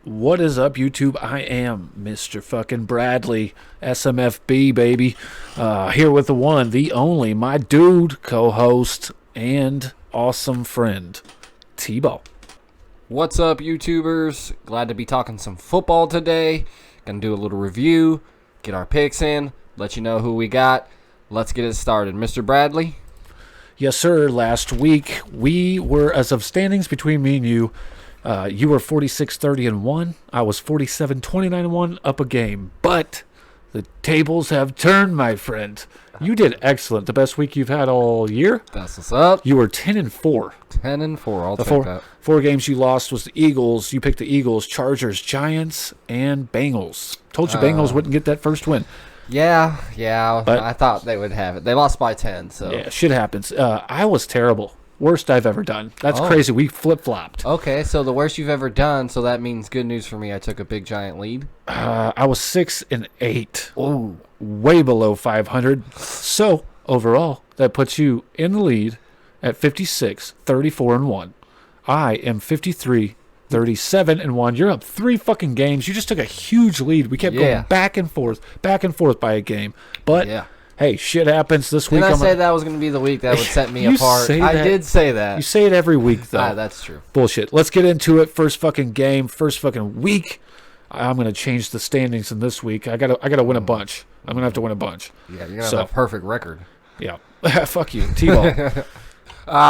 What is up, YouTube? I am Mr. fucking Bradley, SMFB, baby. Here with the one, the only, my dude, co-host, and awesome friend, T-Ball. What's up, YouTubers? Glad to be talking some football today. Gonna do a little review, get our picks in, let you know who we got. Let's get it started. Mr. Bradley? Yes, sir. Last week, we were, as of standings between me and you, you were 46-30-1. I was 47-29-1, up a game. But the tables have turned, my friend. You did excellent. The best week you've had all year. That's what's up. You were 10-4. 10-4. I'll The take that. four games you lost was the Eagles. You picked the Eagles, Chargers, Giants, and Bengals. Told you Bengals wouldn't get that first win. Yeah. But- I thought they would have it. They lost by 10, so. Yeah, shit happens. I was terrible. Worst I've ever done. That's Oh. crazy. We flip-flopped. Okay, so the worst you've ever done, so that means good news for me. I took a big giant lead. I was 6-8. Oh. Way below 500. So, overall, that puts you in the lead at 56-34-1. I am 53-37-1. You're up 3 fucking games. You just took a huge lead. We kept Yeah. going back and forth by a game. But, Yeah. hey, shit happens this week. Didn't I I'm say that was going to be the week that would set me You apart? say I that- did say that. You say it every week, though. That's true. Bullshit. Let's get into it. First fucking game, first fucking week. I'm gonna change the standings in this week. I gotta win a bunch. I'm gonna have to win a bunch. Yeah, you're going to have a perfect record. Yeah. Fuck you, T-Ball.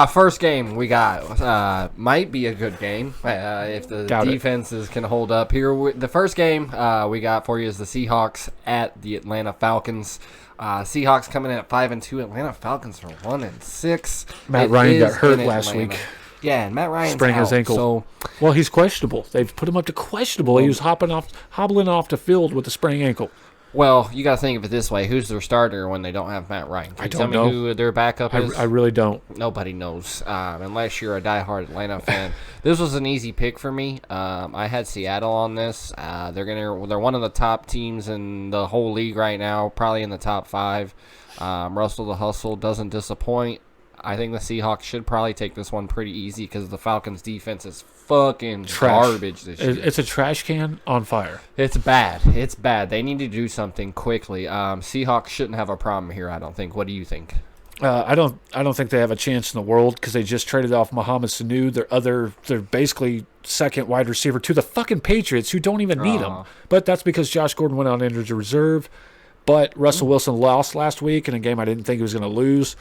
First game we got might be a good game if the Doubt it. defenses can hold up here. The first game we got for you is the Seahawks at the Atlanta Falcons. Seahawks coming in at 5-2. Atlanta Falcons are 1-6. Matt It Ryan got is hurt in last Atlanta. week. Yeah, and Matt Ryan's Sprained out, his ankle. So Well, he's questionable. They've put him up to questionable. He was hobbling off the field with a sprained ankle. well, you got to think of it this way: who's their starter when they don't have Matt Ryan? Can I you don't tell know. me who their backup is? I really don't. Nobody knows, unless you're a diehard Atlanta fan. This was an easy pick for me. I had Seattle on this. They're one of the top teams in the whole league right now, probably in the top 5. Russell the Hustle doesn't disappoint. I think the Seahawks should probably take this one pretty easy because the Falcons' defense is fucking Trash. garbage this year. It's a trash can on fire. It's bad. It's bad. They need to do something quickly. Seahawks shouldn't have a problem here, I don't think. What do you think? I don't think they have a chance in the world because they just traded off Mohamed Sanu, they're basically second wide receiver to the fucking Patriots who don't even need him. But that's because Josh Gordon went on injured reserve. But Russell Wilson lost last week in a game I didn't think he was going to lose.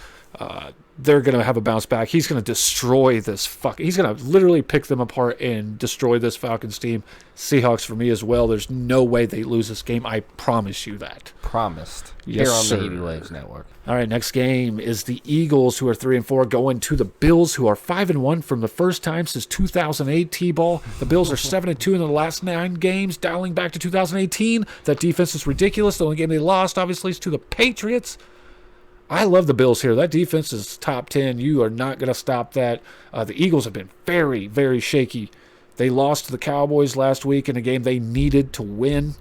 They're going to have a bounce back. He's going to destroy this he's going to literally pick them apart and destroy this Falcons team. Seahawks for me as well. There's no way they lose this game. I promise you that. Promised. Yes, Here on sir. the Heaty Waves Network. All right, next game is the Eagles, who are 3-4, going to the Bills, who are 5-1 from the first time since 2008. T-ball. The Bills are 7-2 in the last 9 games, dialing back to 2018. That defense is ridiculous. The only game they lost, obviously, is to the Patriots. I love the Bills here. That defense is top 10. You are not going to stop that. The Eagles have been very, very shaky. They lost to the Cowboys last week in a game they needed to win.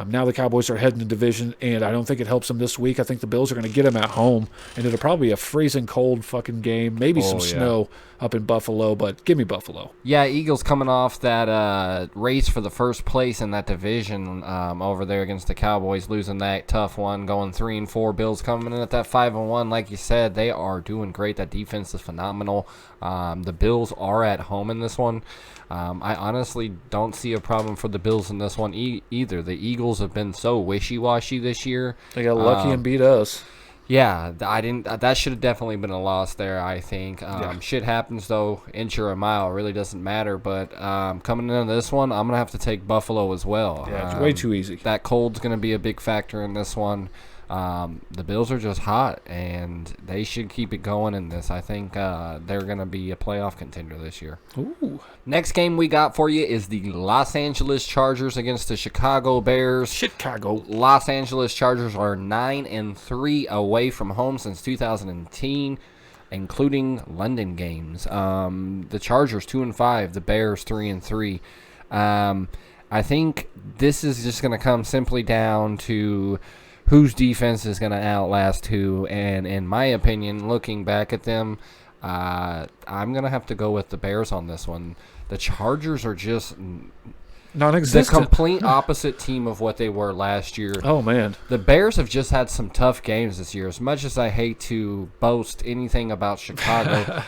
Now the Cowboys are heading the division, and I don't think it helps them this week. I think the Bills are going to get them at home, and it'll probably be a freezing cold fucking game. Maybe some yeah. snow up in Buffalo, but give me Buffalo. Yeah, Eagles coming off that race for the first place in that division over there against the Cowboys, losing that tough one, going 3-4. Bills coming in at that 5-1. Like you said, they are doing great. That defense is phenomenal. The Bills are at home in this one. I honestly don't see a problem for the Bills in this one either. The Eagles have been so wishy-washy this year. They got lucky and beat us. Yeah, I didn't. That should have definitely been a loss there. I think shit happens though. Inch or a mile it really doesn't matter. But coming into this one, I'm gonna have to take Buffalo as well. Yeah, it's way too easy. That cold's gonna be a big factor in this one. The Bills are just hot, and they should keep it going in this. I think they're going to be a playoff contender this year. Ooh. Next game we got for you is the Los Angeles Chargers against the Chicago Bears. Chicago. Los Angeles Chargers are 9-3 away from home since 2010, including London games. The Chargers 2-5, the Bears 3-3. I think this is just going to come simply down to whose defense is going to outlast who. And in my opinion, looking back at them, I'm going to have to go with the Bears on this one. The Chargers are just the Non-existent. complete opposite team of what they were last year. Oh, man. The Bears have just had some tough games this year. As much as I hate to boast anything about Chicago,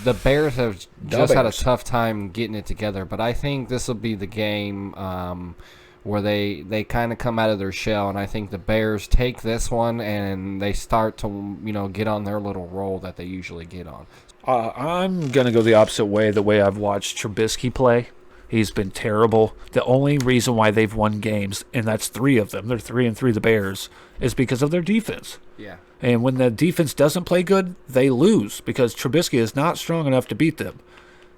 the Bears have just had a tough time getting it together. But I think this will be the game where they kind of come out of their shell, and I think the Bears take this one and they start to get on their little roll that they usually get on. I'm going to go the opposite way, the way I've watched Trubisky play. He's been terrible. The only reason why they've won games, and that's 3 of them, they're 3-3, the Bears, is because of their defense. Yeah. And when the defense doesn't play good, they lose because Trubisky is not strong enough to beat them.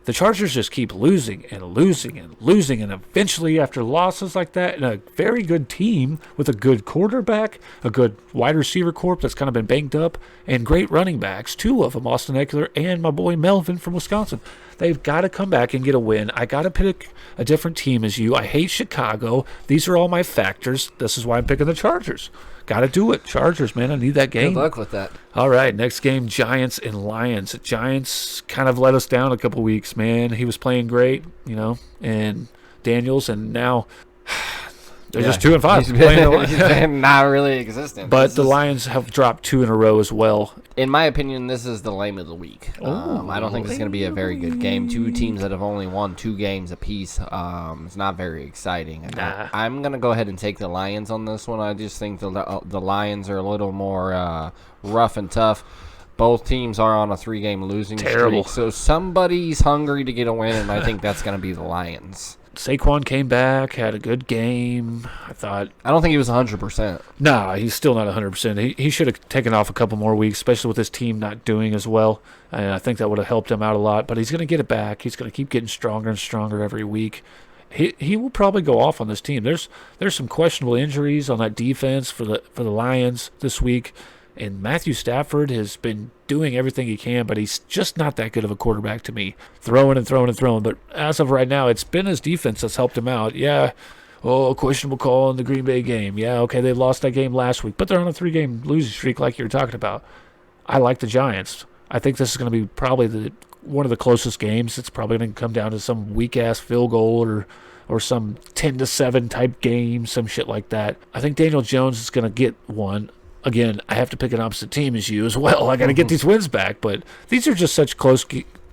The Chargers just keep losing and losing and losing, and eventually after losses like that, and a very good team with a good quarterback, a good wide receiver corps that's kind of been banged up, and great running backs, 2 of them, Austin Eckler and my boy Melvin from Wisconsin. They've got to come back and get a win. I got to pick a different team as you. I hate Chicago. These are all my factors. This is why I'm picking the Chargers. Got to do it. Chargers, man. I need that game. Good luck with that. All right, next game, Giants and Lions. Giants kind of let us down a couple weeks, man. He was playing great, and Daniels, and now they're just 2-5. He's been not really existent. But the Lions have dropped 2 in a row as well. In my opinion, this is the lame of the week. I don't think it's going to be a very good game. 2 teams that have only won 2 games apiece. It's not very exciting. I'm going to go ahead and take the Lions on this one. I just think the Lions are a little more rough and tough. Both teams are on a 3-game losing streak. So somebody's hungry to get a win, and I think that's going to be the Lions. Saquon came back, had a good game. I don't think he was 100%. Nah, he's still not 100%. He should have taken off a couple more weeks, especially with his team not doing as well. And I think that would have helped him out a lot. But he's going to get it back. He's going to keep getting stronger and stronger every week. He will probably go off on this team. There's some questionable injuries on that defense for the Lions this week. And Matthew Stafford has been doing everything he can, but he's just not that good of a quarterback to me. Throwing and throwing and throwing. But as of right now, it's been his defense that's helped him out. Yeah, questionable call in the Green Bay game. Yeah, okay, they lost that game last week, but they're on a 3-game losing streak like you were talking about. I like the Giants. I think this is going to be probably one of the closest games. It's probably going to come down to some weak-ass field goal or some 10-7 type game, some shit like that. I think Daniel Jones is going to get one. Again, I have to pick an opposite team as you as well. I got to get these wins back, but these are just such close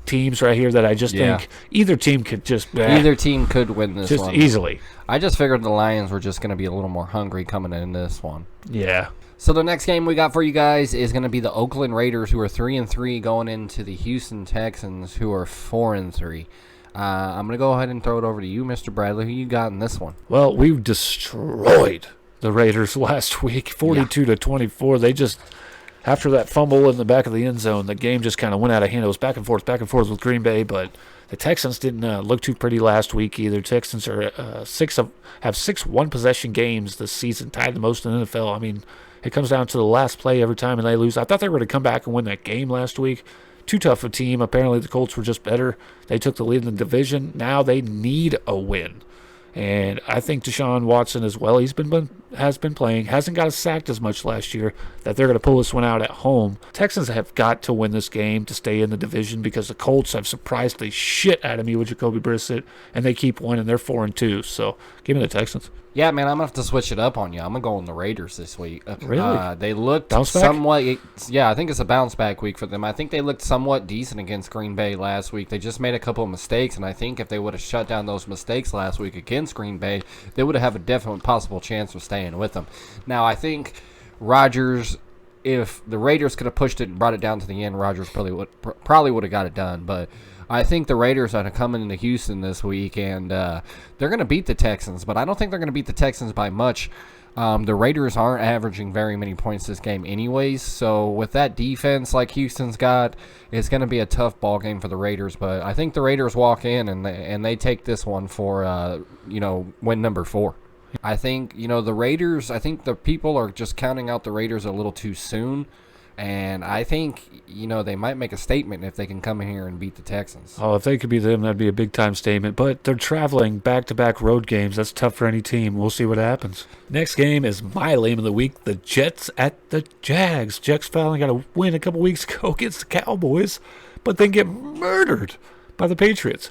teams right here that I just think either team could either team could win this just one easily. I just figured the Lions were just going to be a little more hungry coming in this one. Yeah. So the next game we got for you guys is going to be the Oakland Raiders, who are 3-3, going into the Houston Texans, who are 4-3. I'm going to go ahead and throw it over to you, Mr. Bradley. Who you got in this one? Well, we've destroyed the Raiders last week, 42-24. They just, after that fumble in the back of the end zone, the game just kind of went out of hand. It was back and forth with Green Bay, but the Texans didn't look too pretty last week either. Texans are have 6 one-possession games this season, tied the most in the NFL. I mean, it comes down to the last play every time, and they lose. I thought they were going to come back and win that game last week. Too tough a team. Apparently, the Colts were just better. They took the lead in the division. Now they need a win. And I think Deshaun Watson as well, has been playing, hasn't got sacked as much last year, that they're going to pull this one out at home. Texans have got to win this game to stay in the division because the Colts have surprised the shit out of me with Jacoby Brissett, and they keep winning. They're 4-2, so give me the Texans. Yeah, man, I'm going to have to switch it up on you. I'm going to go on the Raiders this week. Really? They looked somewhat – yeah, I think it's a bounce-back week for them. I think they looked somewhat decent against Green Bay last week. They just made a couple of mistakes, and I think if they would have shut down those mistakes last week against Green Bay, they would have a definite possible chance of staying with them. Now, I think Rodgers – if the Raiders could have pushed it and brought it down to the end, Rodgers probably would have got it done, but – I think the Raiders are coming into Houston this week, and they're going to beat the Texans, but I don't think they're going to beat the Texans by much. The Raiders aren't averaging very many points this game anyways, so with that defense like Houston's got, it's going to be a tough ball game for the Raiders, but I think the Raiders walk in and they take this one for, win number 4. I think, the Raiders, I think the people are just counting out the Raiders a little too soon. And I think, they might make a statement if they can come in here and beat the Texans. Oh, if they could beat them, that'd be a big-time statement. But they're traveling back-to-back road games. That's tough for any team. We'll see what happens. Next game is my lame of the week, the Jets at the Jags. Jets finally got a win a couple weeks ago against the Cowboys, but then get murdered by the Patriots.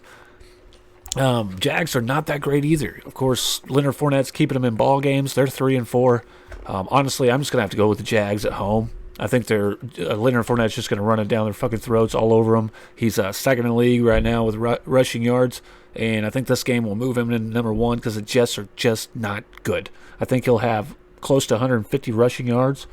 Jags are not that great either. Of course, Leonard Fournette's keeping them in ball games. They're 3-4. Honestly, I'm just gonna have to go with the Jags at home. I think they're Leonard Fournette's just gonna run it down their fucking throats all over them. He's second in the league right now with rushing yards, and I think this game will move him into number one because the Jets are just not good. I think he'll have close to 150 rushing yards,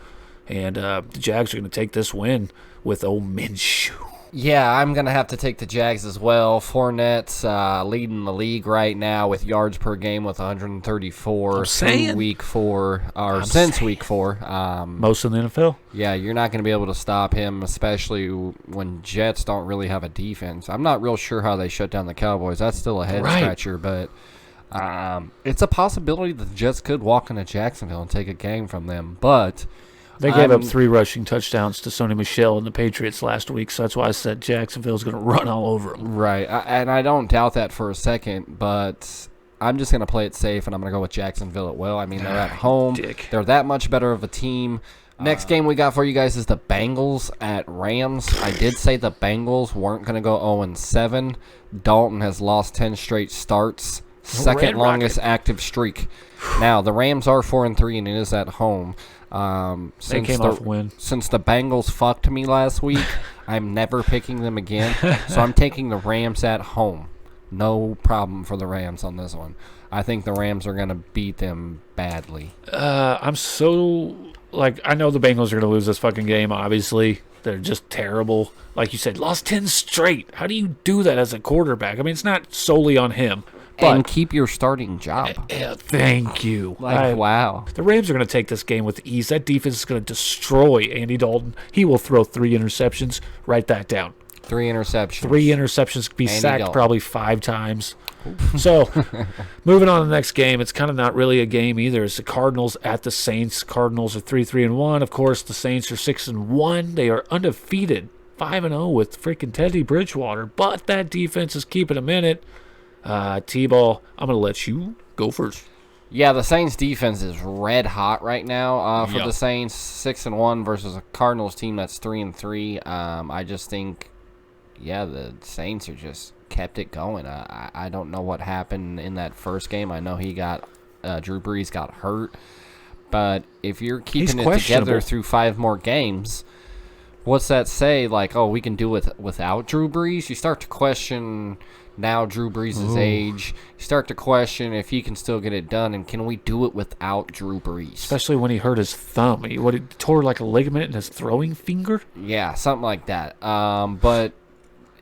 and the Jags are gonna take this win with old Minshew. Yeah, I'm going to have to take the Jags as well. Fournette's leading the league right now with yards per game with 134 through week 4, or since week 4. Most in the NFL. Yeah, you're not going to be able to stop him, especially when Jets don't really have a defense. I'm not real sure how they shut down the Cowboys. That's still a head-scratcher, but it's a possibility that the Jets could walk into Jacksonville and take a game from them, but... They gave up 3 rushing touchdowns to Sony Michel and the Patriots last week, so that's why I said Jacksonville's going to run all over them. Right, and I don't doubt that for a second, but I'm just going to play it safe, and I'm going to go with Jacksonville at will. I mean, they're at home. They're that much better of a team. Next game we got for you guys is the Bengals at Rams. I did say the Bengals weren't going to go 0-7. Dalton has lost 10 straight starts. Second longest active streak. Now, the Rams are 4-3, and it is at home. They came off a win. Since the Bengals fucked me last week, I'm never picking them again. So I'm taking the Rams at home. No problem for the Rams on this one. I think the Rams are going to beat them badly. I'm so... I know the Bengals are going to lose this fucking game, obviously. They're just terrible. Like you said, lost 10 straight. How do you do that as a quarterback? I mean, it's not solely on him. And keep your starting job. Thank you. Wow. The Rams are going to take this game with ease. That defense is going to destroy Andy Dalton. He will throw 3 interceptions. Write that down. 3 interceptions. 3 interceptions. Be sacked probably 5 times. So, moving on to the next game, it's kind of not really a game either. It's the Cardinals at the Saints. Cardinals are 3-1. Of course, the Saints are 6-1. They are undefeated, 5-0 with freaking Teddy Bridgewater. But that defense is keeping them in it. T-Ball, I'm going to let you go first. Yeah, the Saints defense is red hot right now for the Saints. 6-1 versus a Cardinals team that's 3-3. I just think, the Saints are just kept it going. I don't know what happened in that first game. I know Drew Brees got hurt. But if you're keeping it together through 5 more games, what's that say? We can do it without Drew Brees? You start to question... Now Drew Brees' age, you start to question if he can still get it done, and can we do it without Drew Brees? Especially when he hurt his thumb. He tore like a ligament in his throwing finger? Yeah, something like that. But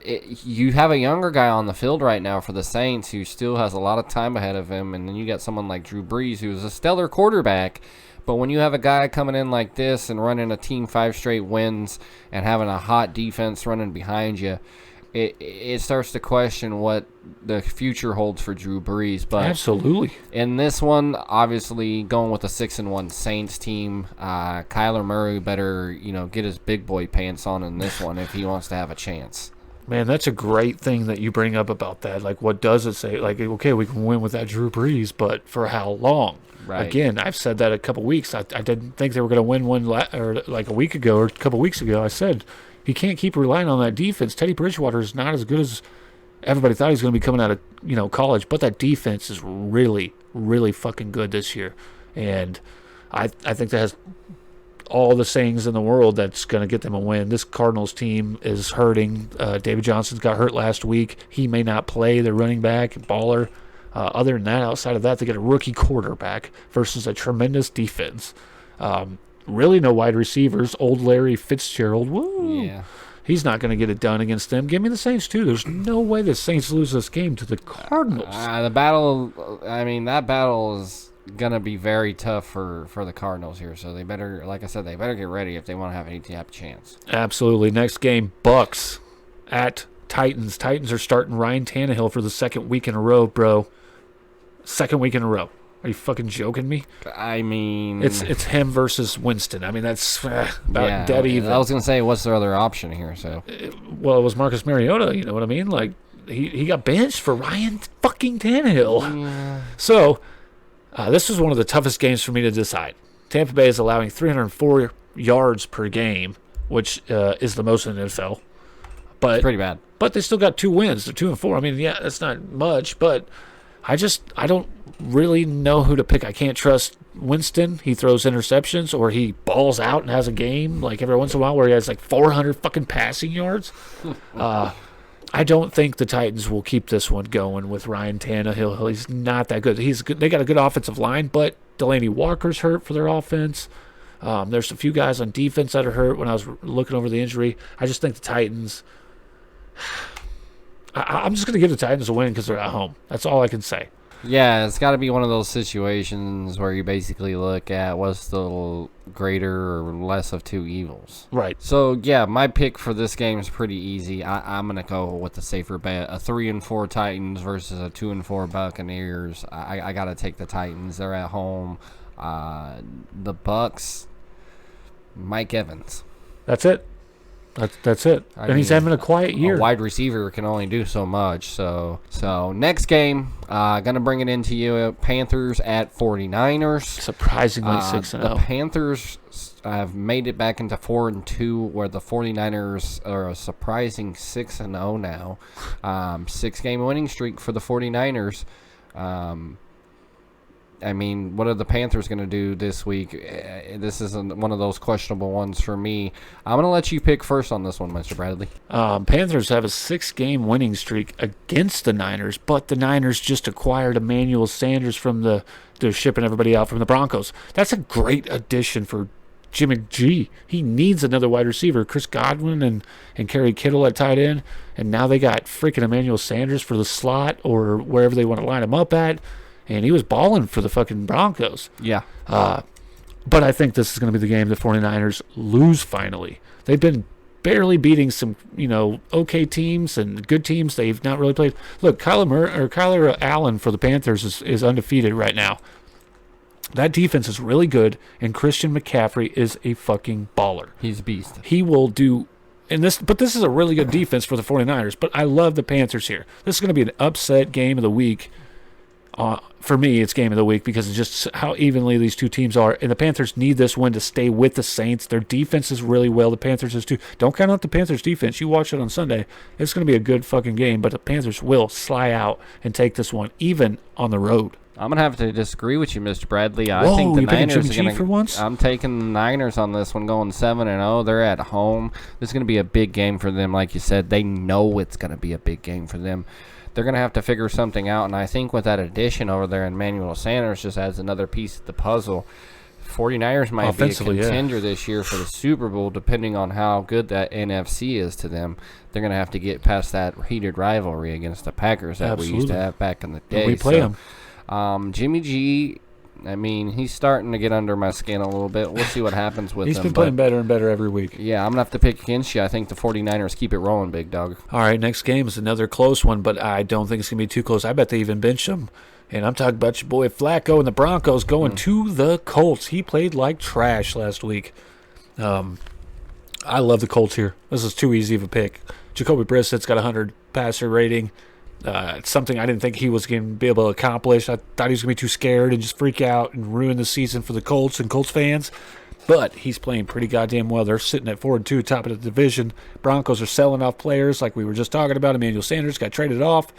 you have a younger guy on the field right now for the Saints who still has a lot of time ahead of him, and then you got someone like Drew Brees who's a stellar quarterback. But when you have a guy coming in like this and running a team 5 straight wins and having a hot defense running behind you, it starts to question what the future holds for Drew Brees. But absolutely. In this one, obviously going with a 6-1 Saints team, Kyler Murray better, get his big boy pants on in this one if he wants to have a chance. Man, that's a great thing that you bring up about that. What does it say? Okay, we can win without Drew Brees, but for how long? Right. Again, I've said that a couple weeks. I didn't think they were going to win one a week ago or a couple weeks ago. I said he can't keep relying on that defense. Teddy Bridgewater is not as good as everybody thought he was going to be coming out of college, but that defense is really, really fucking good this year. And I think that has all the sayings in the world that's going to get them a win. This Cardinals team is hurting. David Johnson's got hurt last week. He may not play. Their running back, baller. Other than that, outside of that, they get a rookie quarterback versus a tremendous defense. Really no wide receivers. Old Larry Fitzgerald. Woo! Yeah. He's not going to get it done against them. Give me the Saints, too. There's no way the Saints lose this game to the Cardinals. That battle is going to be very tough for the Cardinals here. So they better, like I said, they better get ready if they want to have any type of chance. Absolutely. Next game, Bucks at Titans. Titans are starting Ryan Tannehill for the second week in a row, bro. Second week in a row. Are you fucking joking me? I mean... It's him versus Winston. I mean, that's about dead even. I was going to say, what's their other option here? So, well, it was Marcus Mariota, you know what I mean? He got benched for Ryan fucking Tannehill. Yeah. So, this was one of the toughest games for me to decide. Tampa Bay is allowing 304 yards per game, which is the most in the NFL. It's pretty bad. but they still got 2 wins. They're 2-4. I mean, yeah, that's not much, but I don't really know who to pick. I can't trust Winston. He throws interceptions, or he balls out and has a game like every once in a while where he has like 400 fucking passing yards. I don't think the Titans will keep this one going with Ryan Tannehill. He's not that good. He's good. They got a good offensive line, but Delaney Walker's hurt for their offense. There's a few guys on defense that are hurt. When I was looking over the injury, I just think the Titans. I'm just going to give the Titans a win because they're at home. That's all I can say. Yeah, it's got to be one of those situations where you basically look at what's the greater or less of two evils. Right. So, yeah, my pick for this game is pretty easy. I'm going to go with the safer bet. A 3-4 Titans versus a 2-4 Buccaneers. I got to take the Titans. They're at home. The Bucks, Mike Evans. That's it. That's it. And he's having a quiet year. A wide receiver can only do so much. So next game, gonna bring it into you. Panthers at 49ers. Surprisingly 6-0. The Panthers have made it back into 4-2, where the 49ers are a surprising 6-0 now. 6-game winning streak for the 49ers. I mean, what are the Panthers going to do this week? This isn't one of those questionable ones for me. I'm going to let you pick first on this one, Mr. Bradley. Panthers have a 6-game winning streak against the Niners, but the Niners just acquired Emmanuel Sanders from they're shipping everybody out from the Broncos. That's a great addition for Jimmy G. He needs another wide receiver. Chris Godwin and Kerry Kittle at tight end, and now they got freaking Emmanuel Sanders for the slot or wherever they want to line him up at. And he was balling for the fucking Broncos. Yeah. But I think this is going to be the game the 49ers lose finally. They've been barely beating some, okay teams and good teams they've not really played. Look, Kyler Allen for the Panthers is undefeated right now. That defense is really good, and Christian McCaffrey is a fucking baller. He's a beast. He will do... But this is a really good defense for the 49ers, but I love the Panthers here. This is going to be an upset game of the week. For me, it's game of the week because of just how evenly these two teams are. And the Panthers need this win to stay with the Saints. Their defense is really well. The Panthers is too. Don't count out the Panthers defense. You watch it on Sunday. It's going to be a good fucking game. But the Panthers will fly out and take this one, even on the road. I'm going to have to disagree with you, Mr. Bradley. Whoa, I think the you picking Niners Jimmy are going G for once? I'm taking the Niners on this one, going 7-0. They're at home. This is going to be a big game for them. Like you said, they know it's going to be a big game for them. They're going to have to figure something out, and I think with that addition over there, Emmanuel Sanders just adds another piece of the puzzle. 49ers might be a contender this year for the Super Bowl, depending on how good that NFC is to them. They're going to have to get past that heated rivalry against the Packers that we used to have back in the day. We play them. Jimmy G, I mean, he's starting to get under my skin a little bit. We'll see what happens with him. He's been playing better and better every week. Yeah, I'm going to have to pick against you. I think the 49ers keep it rolling, big dog. All right, next game is another close one, but I don't think it's going to be too close. I bet they even bench him. And I'm talking about your boy Flacco and the Broncos going to the Colts. He played like trash last week. I love the Colts here. This is too easy of a pick. Jacoby Brissett's got a 100 passer rating. It's something I didn't think he was going to be able to accomplish. I thought he was going to be too scared and just freak out and ruin the season for the Colts and Colts fans. But he's playing pretty goddamn well. They're sitting at 4-2, top of the division. Broncos are selling off players like we were just talking about. Emmanuel Sanders got traded off.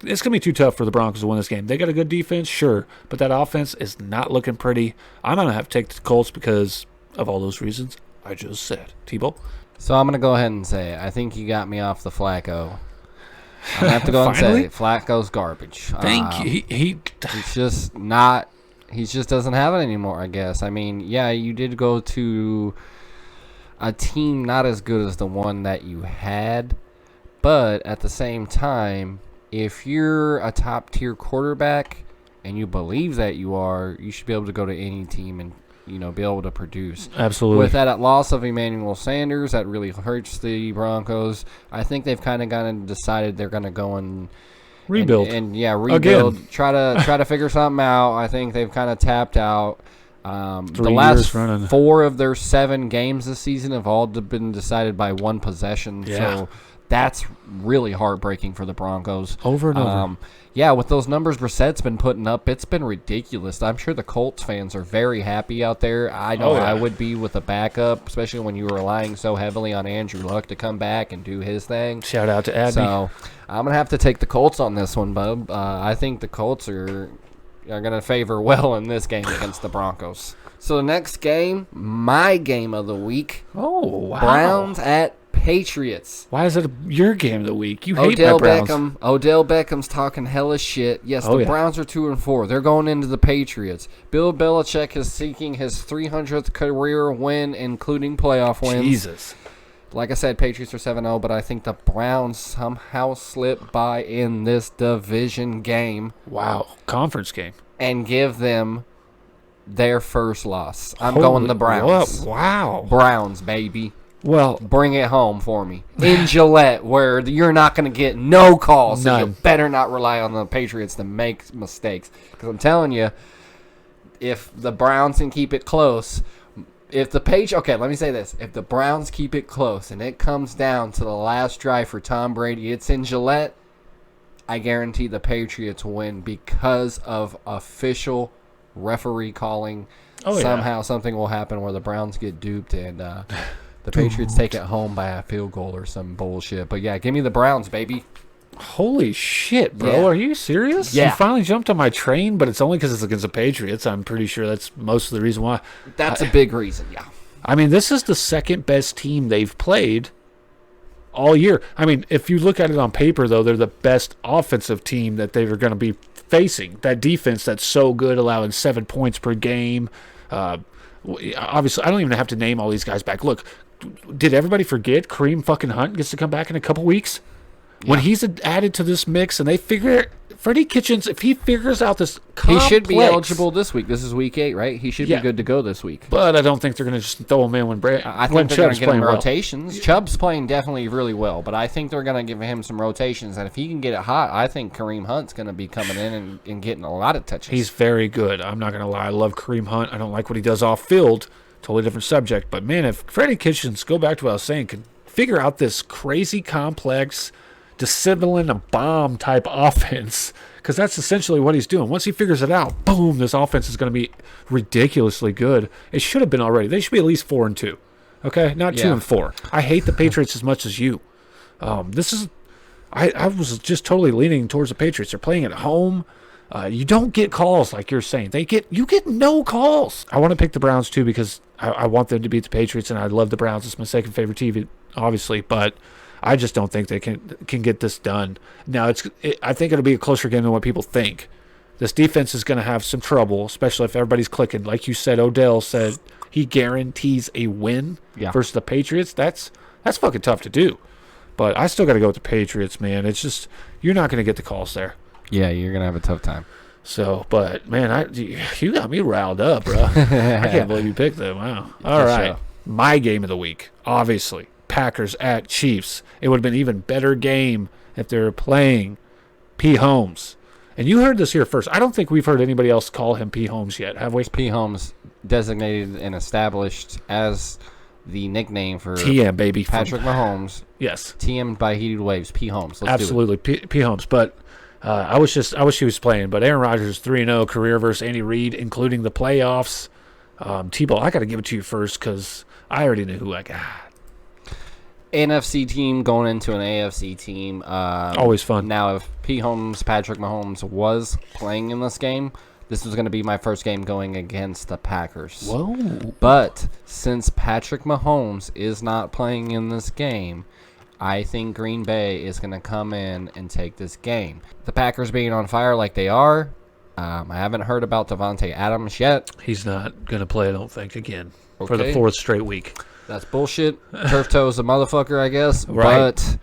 It's going to be too tough for the Broncos to win this game. They got a good defense, sure, but that offense is not looking pretty. I'm going to have to take the Colts because of all those reasons I just said. T-Ball? So I'm going to go ahead and say, I think you got me off the Flacco. I'm going to have to go and say Flacco's garbage. Thank you. He's just not – he just doesn't have it anymore, I guess. I mean, yeah, you did go to a team not as good as the one that you had, but at the same time, if you're a top-tier quarterback and you believe that you are, you should be able to go to any team and be able to produce. Absolutely. With that loss of Emmanuel Sanders, that really hurts the Broncos. I think they've kind of decided they're going to go and rebuild. Rebuild. Again. Try to figure something out. I think they've kind of tapped out. The last 4 of their 7 games this season have all been decided by one possession. Yeah. So That's really heartbreaking for the Broncos. Over and over. Yeah, with those numbers Brissett's been putting up, it's been ridiculous. I'm sure the Colts fans are very happy out there. I know I would be with a backup, especially when you were relying so heavily on Andrew Luck to come back and do his thing. Shout out to Abby. So I'm going to have to take the Colts on this one, bub. I think the Colts are going to favor well in this game against the Broncos. So the next game, my game of the week, Oh, wow. Browns at Patriots. Why is it your game of the week? You hate Odell my Browns. Odell Beckham's talking hella shit. Yes, the Browns are 2-4. They're going into the Patriots. Bill Belichick is seeking his 300th career win, including playoff wins. Jesus. Like I said, Patriots are 7-0, but I think the Browns somehow slip by in this division game Wow. Conference game. and give them their first loss. I'm going the Browns. Wow. Browns, baby. Well, Bring it home for me. In Gillette, where you're not going to get no calls, so you None. better not rely on the Patriots to make mistakes. Because I'm telling you, if the Browns can keep it close, okay, let me say this. If the Browns keep it close and it comes down to the last drive for Tom Brady, it's in Gillette, I guarantee the Patriots win because of official referee calling. Somehow something will happen where the Browns get duped and the Patriots take it home by a field goal or some bullshit. But yeah, give me the Browns, baby. holy shit, bro. Yeah. Are you serious? Yeah. You finally jumped on my train, but it's only because it's against the Patriots. I'm pretty sure that's most of the reason why. That's a big reason, yeah. I mean, this is the second best team they've played all year. I mean, if you look at it on paper, though, they're the best offensive team that they were going to be facing. That defense that's so good, allowing 7 points per game. Obviously, I don't even have to name all these guys back. Look, did everybody forget Kareem fucking Hunt gets to come back in a couple weeks? When he's added to this mix and they figure Freddie Kitchens, if he figures out this complex, He should be eligible this week. This is week 8, right? He should Yeah. be good to go this week. But I don't think they're going to just throw him in when I when think they're going Chubb's to give him playing well. rotations. Chubb's playing definitely really well, but I think they're going to give him some rotations. And if he can get it hot, I think Kareem Hunt's going to be coming in and getting a lot of touches. He's very good. I'm not going to lie. I love Kareem Hunt. I don't like what he does off field. Totally different subject. But, man, if Freddie Kitchens, go back to what I was saying, can figure out this crazy complex, disabling a bomb type offense, because that's essentially what he's doing. Once he figures it out, boom, this offense is going to be ridiculously good. It should have been already. They should be at least 4-2. Okay? Not 2-4. I hate the Patriots as much as you. I was just totally leaning towards the Patriots. They're playing at home. You don't get calls like you're saying. You get no calls. I want to pick the Browns too because I want them to beat the Patriots, and I love the Browns. It's my second favorite team, obviously, but I just don't think they can get this done. Now, I think it'll be a closer game than what people think. This defense is going to have some trouble, especially if everybody's clicking. Like you said, Odell said he guarantees a win versus the Patriots. That's fucking tough to do. But I still got to go with the Patriots, man. It's just you're not going to get the calls there. Yeah, you're going to have a tough time. So, but, man, you got me riled up, bro. I can't believe you picked them. Wow. All right. My game of the week, obviously, Packers at Chiefs. It would have been an even better game if they were playing P. Holmes. And you heard this here first. I don't think we've heard anybody else call him P. Holmes yet, have we? P. Holmes designated and established as the nickname for TM, baby. Patrick Mahomes. Yes. TM by Heated Waves. P. Holmes. Let's Absolutely. P. Holmes. But I wish he was playing. But Aaron Rodgers 3-0 career versus Andy Reid, including the playoffs. T-Ball, I got to give it to you first because I already knew who I got. NFC team going into an AFC team. Always fun. Now, if Patrick Mahomes was playing in this game, this was going to be my first game going against the Packers. Whoa. But since Patrick Mahomes is not playing in this game, I think Green Bay is going to come in and take this game. The Packers being on fire like they are, I haven't heard about Devontae Adams yet. He's not going to play, I don't think, again for the Okay. fourth straight week. That's bullshit. Turf toe's a motherfucker, I guess. Right. But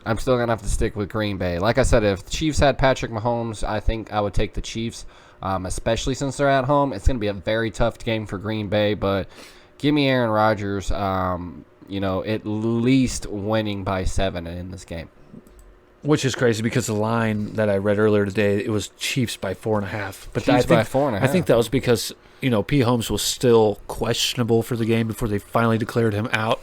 I'm still going to have to stick with Green Bay. Like I said, if the Chiefs had Patrick Mahomes, I think I would take the Chiefs, especially since they're at home. It's going to be a very tough game for Green Bay, but give me Aaron Rodgers, at least winning by 7 in this game. Which is crazy because the line that I read earlier today, it was Chiefs by 4.5. But Chiefs by 4.5. I think that was because, P. Holmes was still questionable for the game before they finally declared him out.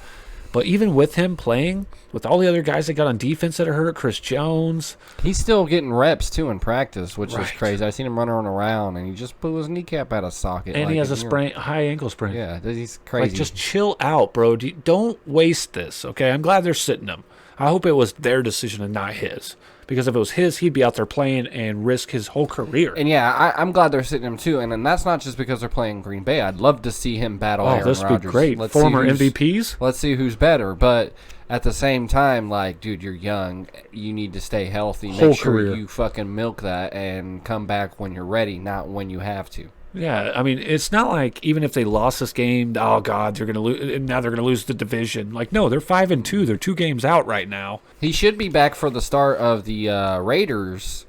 But even with him playing, with all the other guys that got on defense that are hurt, Chris Jones. He's still getting reps, too, in practice, which is Right. crazy. I've seen him running around, and he just blew his kneecap out of socket. And like he has a year. high ankle sprain. Yeah, he's crazy. Like, just chill out, bro. Don't waste this, okay? I'm glad they're sitting him. I hope it was their decision and not his. Because if it was his, he'd be out there playing and risk his whole career. And yeah, I'm glad they're sitting him too. And that's not just because they're playing Green Bay. I'd love to see him battle Aaron this would be Rodgers. great. Let's see Former who's- MVPs. Let's see who's better. But at the same time, like, dude, you're young. You need to stay healthy. Whole Make sure career. you fucking milk that and come back when you're ready, not when you have to. Yeah, I mean, it's not like even if they lost this game, oh God, they're gonna lose. Now they're gonna lose the division. Like, no, they're 5-2. They're 2 games out right now. He should be back for the start of the Raiders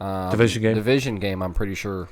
Division game? I'm pretty sure.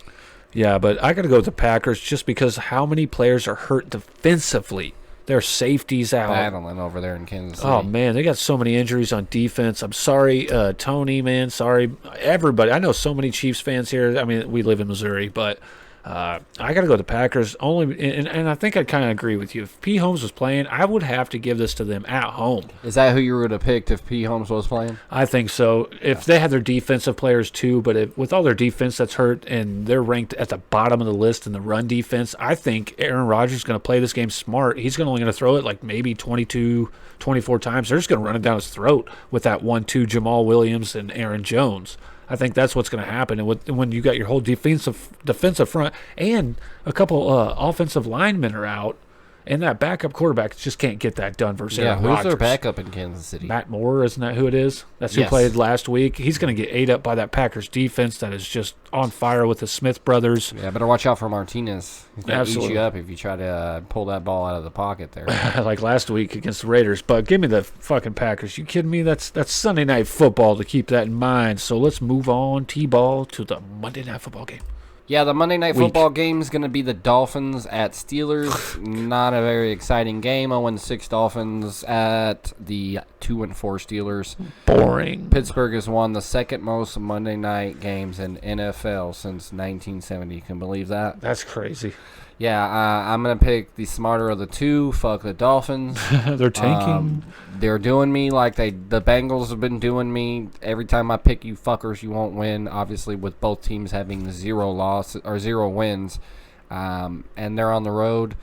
Yeah, but I got to go with the Packers just because how many players are hurt defensively. Their safeties out. Battling over there in Kansas City. Oh, man, they got so many injuries on defense. I'm sorry, Tony, man. Sorry, everybody. I know so many Chiefs fans here. I mean, we live in Missouri, but I got to go with the Packers. And I think I kind of agree with you. If P. Holmes was playing, I would have to give this to them at home. Is that who you would have picked if P. Holmes was playing? I think so. If they had their defensive players too, but with all their defense that's hurt and they're ranked at the bottom of the list in the run defense, I think Aaron Rodgers is going to play this game smart. He's only going to throw it like maybe 22, 24 times. They're just going to run it down his throat with that 1-2 Jamal Williams and Aaron Jones. I think that's what's going to happen. And when you got your whole defensive front and a couple offensive linemen are out, and that backup quarterback just can't get that done versus Yeah, Aaron who's Rodgers. their backup in Kansas City? Matt Moore, isn't that who it is? That's who Yes. played last week. He's going to get ate up by that Packers defense that is just on fire with the Smith brothers. Yeah, better watch out for Martinez. He's going to eat Absolutely. you up if you try to pull that ball out of the pocket there. Like last week against the Raiders. But give me the fucking Packers. You kidding me? That's Sunday Night Football, to keep that in mind. So let's move on, T-ball, to the Monday Night Football game. Yeah, the Monday Night Week. Football game is going to be the Dolphins at Steelers. Not a very exciting game. 0-6 Dolphins at the 2-4 Steelers. Boring. Pittsburgh has won the second most Monday night games in NFL since 1970. You can believe that? That's crazy. Yeah, I'm going to pick the smarter of the two. Fuck the Dolphins. They're tanking. They're doing me like the Bengals have been doing me. Every time I pick you fuckers, you won't win. Obviously, with both teams having 0 wins, and they're on the road.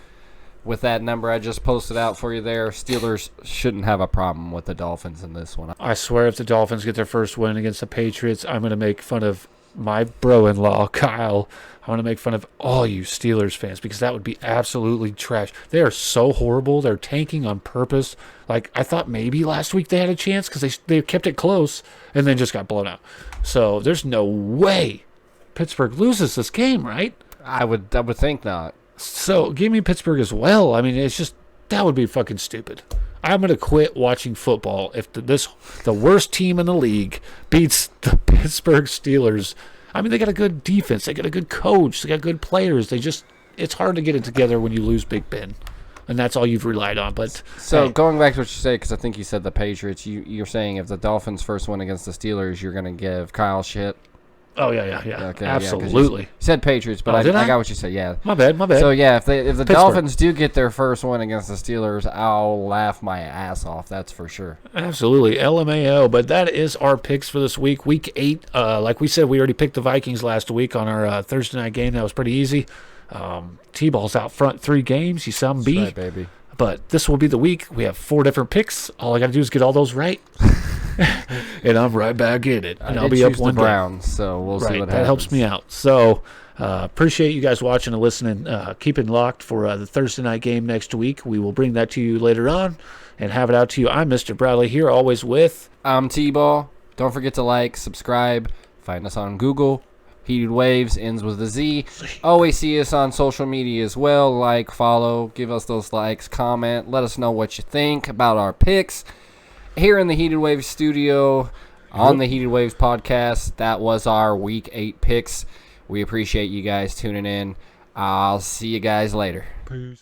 With that number I just posted out for you there, Steelers shouldn't have a problem with the Dolphins in this one. I swear if the Dolphins get their first win against the Patriots, I'm going to make fun of my bro-in-law, Kyle. I want to make fun of all you Steelers fans because that would be absolutely trash. They are so horrible. They're tanking on purpose. Like, I thought maybe last week they had a chance because they kept it close and then just got blown out. So there's no way Pittsburgh loses this game, right? I would think not. So give me Pittsburgh as well. I mean, it's just, that would be fucking stupid. I'm going to quit watching football if the worst team in the league beats the Pittsburgh Steelers. I mean, they got a good defense. They got a good coach. They got good players. It's hard to get it together when you lose Big Ben. And that's all you've relied on. But So hey, going back to what you say, because I think you said the Patriots, you're saying if the Dolphins first win against the Steelers, you're going to give Kyle shit. oh, yeah. Okay, yeah, 'cause Absolutely. you said Patriots, but Did I I? got what you said. Yeah. My bad. So yeah, if the Pittsburgh. Dolphins do get their first win against the Steelers, I'll laugh my ass off. That's for sure. Absolutely, LMAO. But that is our picks for this week. Week 8, like we said, we already picked the Vikings last week on our Thursday night game. That was pretty easy. T-Ball's out front 3 games. You saw him beat. Right, baby. But this will be the week. We have 4 different picks. All I got to do is get all those right. And I'm right back in it. And I I'll did be up choose one the game. Browns, so we'll see Right, what that happens. helps me out. So appreciate you guys watching and listening. Keep it locked for the Thursday night game next week. We will bring that to you later on and have it out to you. I'm Mr. Bradley here, always with... I'm T-Ball. Don't forget to like, subscribe, find us on Google. Heated Waves ends with a Z. Always see us on social media as well. Like, follow, give us those likes, comment. Let us know what you think about our picks. Here in the Heated Waves studio, on the Heated Waves podcast, that was our Week 8 picks. We appreciate you guys tuning in. I'll see you guys later. Peace.